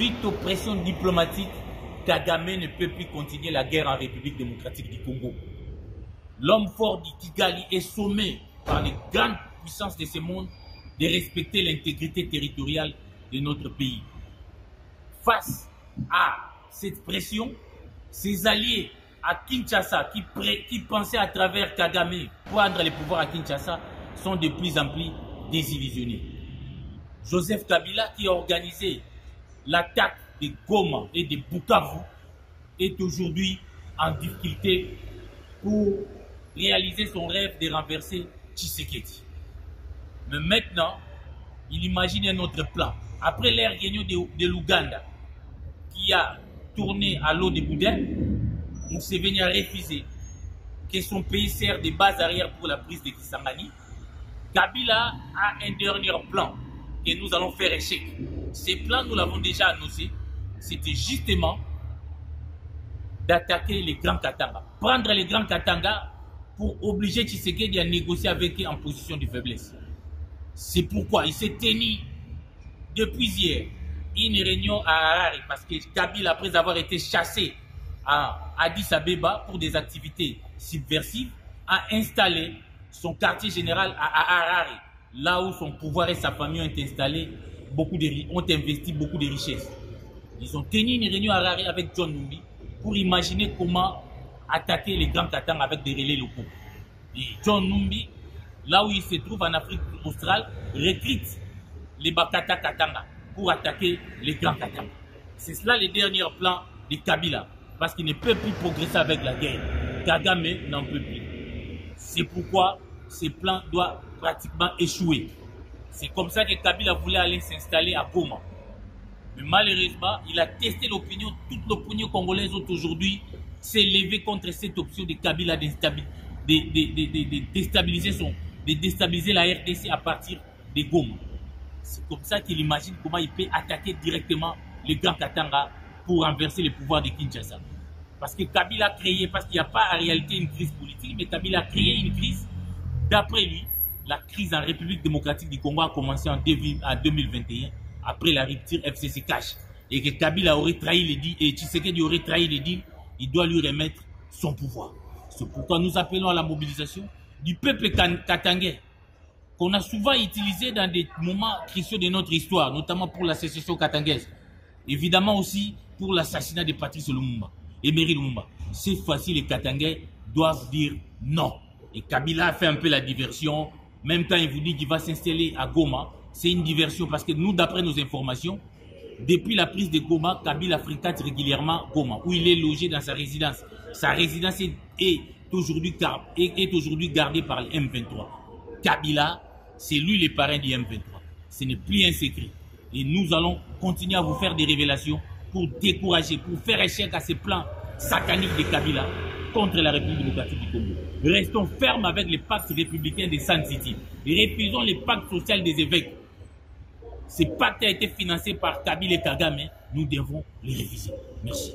Suite aux pressions diplomatiques, Kagame ne peut plus continuer la guerre en République démocratique du Congo. L'homme fort du Kigali est sommé par les grandes puissances de ce monde de respecter l'intégrité territoriale de notre pays. Face à cette pression, ses alliés à Kinshasa, qui pensaient à travers Kagame prendre le pouvoir à Kinshasa, sont de plus en plus désillusionnés. Joseph Kabila, qui a organisé l'attaque de Goma et de Bukavu, est aujourd'hui en difficulté pour réaliser son rêve de renverser Tshisekedi. Mais maintenant, il imagine un autre plan. Après l'ère réunion de l'Ouganda, qui a tourné à l'eau de boudin, Museveni a refusé que son pays sert de base arrière pour la prise de Kisangani. Kabila a un dernier plan que nous allons faire échec. Ces plans, nous l'avons déjà annoncé. C'était justement d'attaquer les Grands Katanga. Prendre les Grands Katanga pour obliger Tshisekedi à négocier avec eux en position de faiblesse. C'est pourquoi il s'est tenu depuis hier une réunion à Harare, parce que Kabila, après avoir été chassé à Addis Abeba pour des activités subversives, a installé son quartier général à Harare, là où son pouvoir et sa famille ont installé ont investi beaucoup de richesses. Ils ont tenu une réunion à Harare avec John Numbi pour imaginer comment attaquer les Grands Katanga avec des relais locaux. Et John Numbi, là où il se trouve en Afrique australe, recrute les Bakata Katanga pour attaquer les Grands Katanga. C'est cela le dernier plan de Kabila, parce qu'il ne peut plus progresser avec la guerre. Kagame n'en peut plus. C'est pourquoi ce plan doit pratiquement échouer. C'est comme ça que Kabila voulait aller s'installer à Goma. Mais malheureusement, il a testé l'opinion. Toute l'opinion congolaise aujourd'hui s'est levée contre cette option de Kabila de déstabiliser la RDC à partir de Goma. C'est comme ça qu'il imagine comment il peut attaquer directement les Grands Katanga pour renverser le pouvoir de Kinshasa. Parce que Kabila a créé, parce qu'il n'y a pas en réalité une crise politique, mais Kabila a créé une crise. D'après lui, la crise en République démocratique du Congo a commencé en 2021, après la rupture FCC-Cash. Et que Kabila aurait trahi les deals, et Tshisekedi aurait trahi les deals, il doit lui remettre son pouvoir. C'est pourquoi nous appelons à la mobilisation du peuple katangais, qu'on a souvent utilisé dans des moments cruciaux de notre histoire, notamment pour la sécession katangaise. Évidemment aussi pour l'assassinat de Patrice Lumumba, Emery Lumumba. Cette fois-ci, les Katangais doivent dire non. Et Kabila a fait un peu la diversion. Même quand il vous dit qu'il va s'installer à Goma, c'est une diversion parce que nous, d'après nos informations, depuis la prise de Goma, Kabila fréquente régulièrement Goma, où il est logé dans sa résidence. Sa résidence est aujourd'hui gardée par le M23. Kabila, c'est lui le parrain du M23. Ce n'est plus un secret. Et nous allons continuer à vous faire des révélations pour décourager, pour faire échec à ces plans sataniques de Kabila contre la République démocratique du Congo. Restons fermes avec les pactes républicains de Sun City. Refusons les pactes sociaux des évêques. Ces pactes ont été financés par Kabila et Kagame. Nous devons les réviser. Merci.